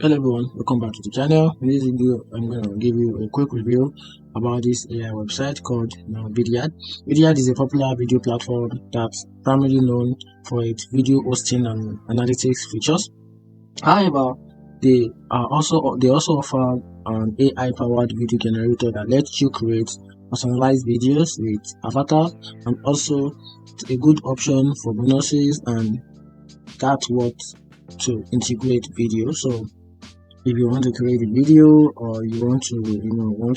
Hello everyone, welcome back to the channel. In this video, I'm going to give you a quick review about this AI website called Vidyard. Vidyard is a popular video platform that's primarily known for its video hosting and analytics features. However, they also offer an AI-powered video generator that lets you create personalized videos with avatars, and also a good option for bonuses and that's what to integrate video. So if you want to create a video, or you want to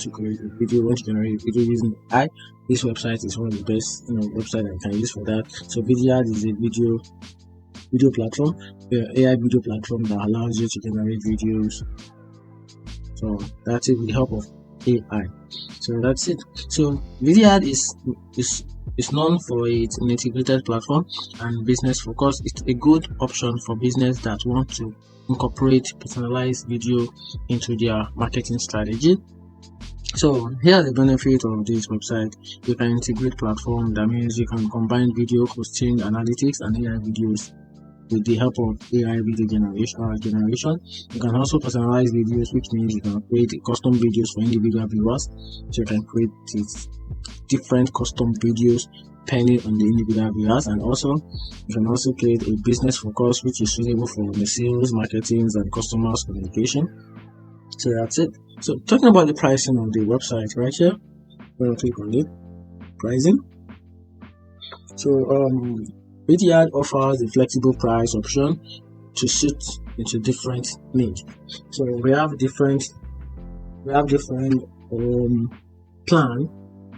create a video, want to generate a video using AI, this website is one of the best website I can use for that. So Vidyard is a video platform, AI video platform that allows you to generate videos. So that's it with the help of AI. So that's it. So Vidyard is known for its integrated platform and business focus. It's a good option for business that want to incorporate personalized video into their marketing strategy. So here are the benefits of this website. You can integrate platform. That means you can combine video hosting, analytics, and AI videos with the help of AI video generation. You can also personalize videos, which means you can create custom videos for individual viewers. So you can create different custom videos depending on the individual viewers, and also you can also create a business focus which is suitable for the sales, marketing, and customers communication. So that's it. So talking about the pricing on the website right here, I'm going to click on it, pricing. So Vidyard offers a flexible price option to suit into different needs. So we have different plan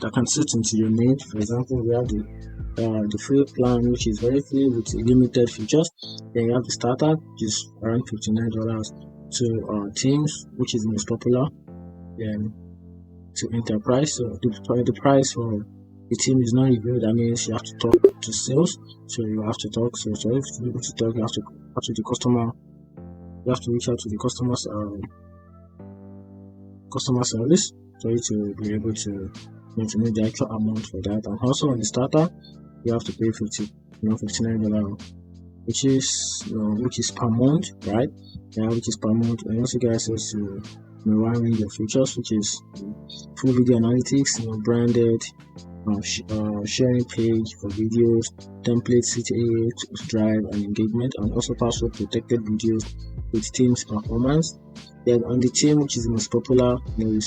that can suit into your need. For example, we have the free plan, which is very free with limited features. Then you have the starter, which is around $59, to teams, which is the most popular. Then to enterprise, so the price for the team is not revealed. That means you have to talk to sales, so you have to talk. So if to be able to talk, you have to talk to the customer. You have to reach out to the customer service for you to be able to know the actual amount for that. And also on the starter, you have to pay $59, which is per month, right? Yeah, which is per month, and also get access to a wide range of features, which is full video analytics, branded sharing page for videos, template CTA to drive and engagement, and also password protected videos with team's performance. Then on the team, which is the most popular, you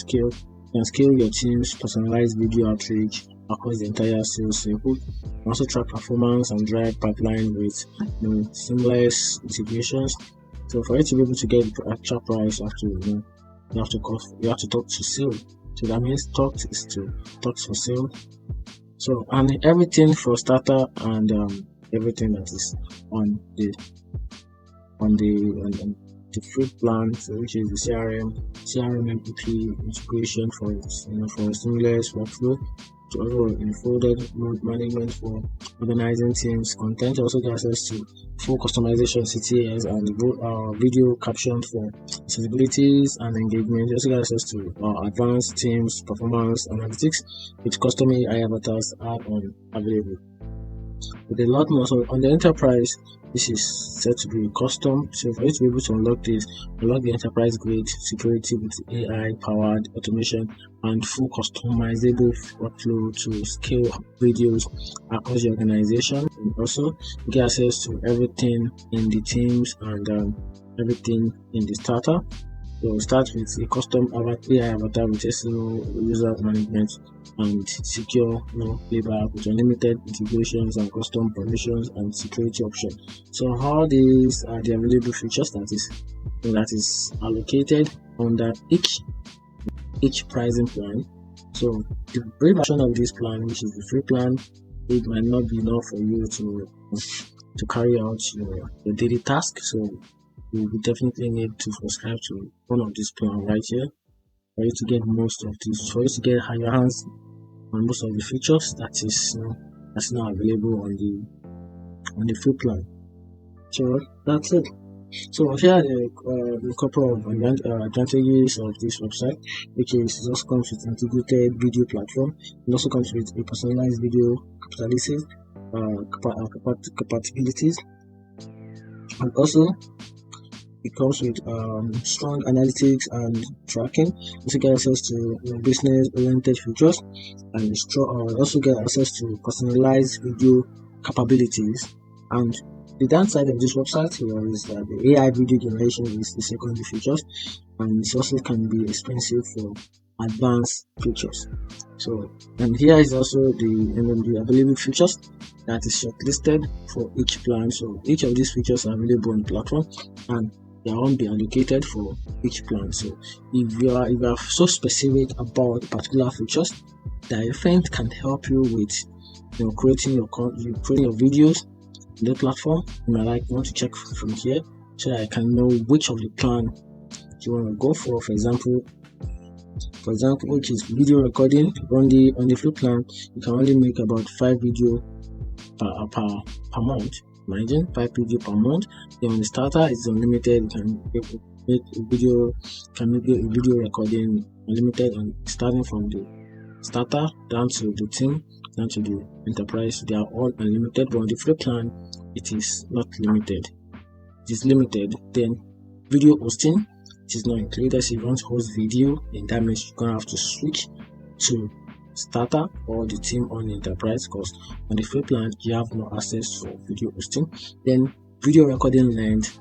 can scale your team's personalized video outreach across the entire sales cycle. Also track performance and drive pipeline with seamless integrations. So for you to be able to get the actual price, you have to talk to sales. So that means talk for sale. So and everything for starter and everything that is on the free plan, so which is the CRM MVP integration for seamless workflow, to also enfolded management for organizing teams, content, also get access to full customization CTAs and video caption for accessibilities and engagement. Also get access to advanced teams performance analytics with custom AI avatars add-on available. With a lot more. So on the enterprise, this is set to be custom. So for you to be able to unlock the enterprise grade security with AI powered automation and full customizable workflow to scale videos across the organization, and also get access to everything in the teams and everything in the starter. So start with a custom AI avatar with SEO, user management, and secure playback with unlimited integrations and custom permissions and security options. So all these are the available features that is allocated under each pricing plan. So the free version of this plan, which is the free plan, it might not be enough for you to carry out your daily task. So you will definitely need to subscribe to one of these plans right here for you to get most of this, for you to get your hands on most of the features that's now available on the free plan. So that's it. So here are a couple of advantages of this website, which is it also comes with integrated video platform. It also comes with a personalized video capabilities, and also It comes with strong analytics and tracking. Also get access to business-oriented features, and also get access to personalized video capabilities. And the downside of this website here is that the AI video generation is the secondary features, and it also can be expensive for advanced features. So, and here is also the available features that is shortlisted for each plan. So each of these features are available on the platform, and they won't be allocated for each plan. So if you are so specific about particular features that you think can help you with creating your videos on the platform, you might want to check from here so that I can know which of the plan you want to go for. For example, which is video recording. On the free plan, you can only make about 5 video per month. Imagine 5 video per month. Then on the starter, it's unlimited. You can make a video recording unlimited, and starting from the starter down to the team, down to the enterprise, they are all unlimited. But on the free plan, it is not limited. It is limited. Then video hosting, it is not included. So if you want to host video, then that means you're gonna have to switch to starter or the team on enterprise, because on the free plan you have no access for video hosting. Then video recording length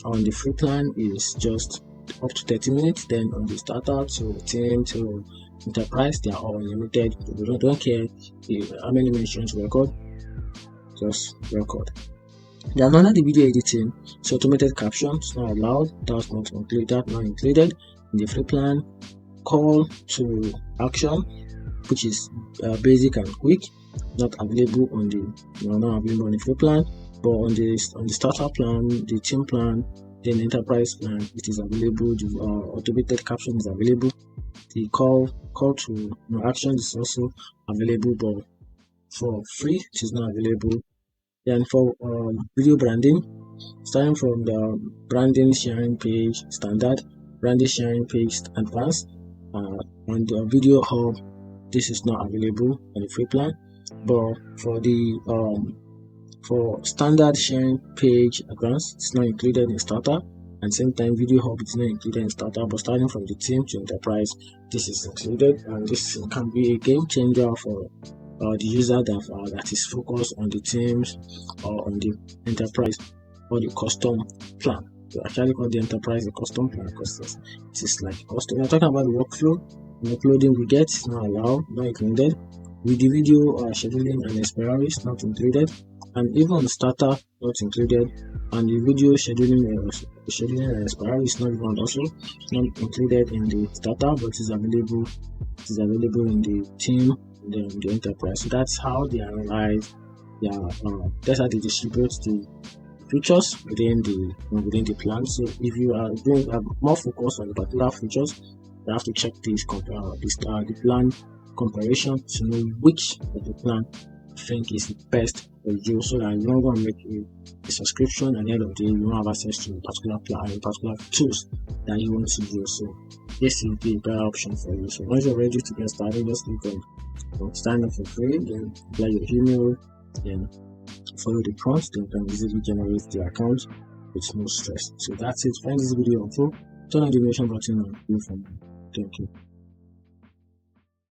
on the free plan is just up to 30 minutes. Then on the starter to team to enterprise, they are all unlimited. You don't care how many minutes you want to record, just record. Then under the video editing, so automated captions not allowed. That's not included. Not included in the free plan. Call to action, which is basic and quick, not available on the free plan. But on the starter plan, the team plan, then enterprise plan, it is available. The automated caption is available. The call to action is also available, but for free it is not available. Then for video branding, starting from the branding sharing page standard, branding sharing page advanced, and the video hub, this is not available on the free plan. But for the for standard sharing page advanced, it's not included in starter, and same time video hub is not included in starter. But starting from the team to enterprise, this is included, and this can be a game changer for the user that is focused on the teams or on the enterprise or the custom plan. So actually call the enterprise a custom plan because it is like custom. We're talking about the workflow. The uploading we get is not allowed, not included. With the video scheduling and expiry is not included, and even the starter not included, and the video scheduling and expiry is not even also not included in the starter, but is available. It is available in the team, the enterprise. So that's how they analyze that's how they distribute the features within the plan. So if you are doing more focus on the particular features, you have to check the plan comparison to know which of the plan you think is the best for you, so that you're not going to make a subscription and at the end of the day you don't have access to a particular plan, particular tools that you want to use. So this will be a better option for you. So once you're ready to get started, just click on sign up for free, then apply your email, then follow the prompts, then you can easily generate the account with no stress. So that's it. Find this video helpful, turn on the notification button and view from me. Thank you.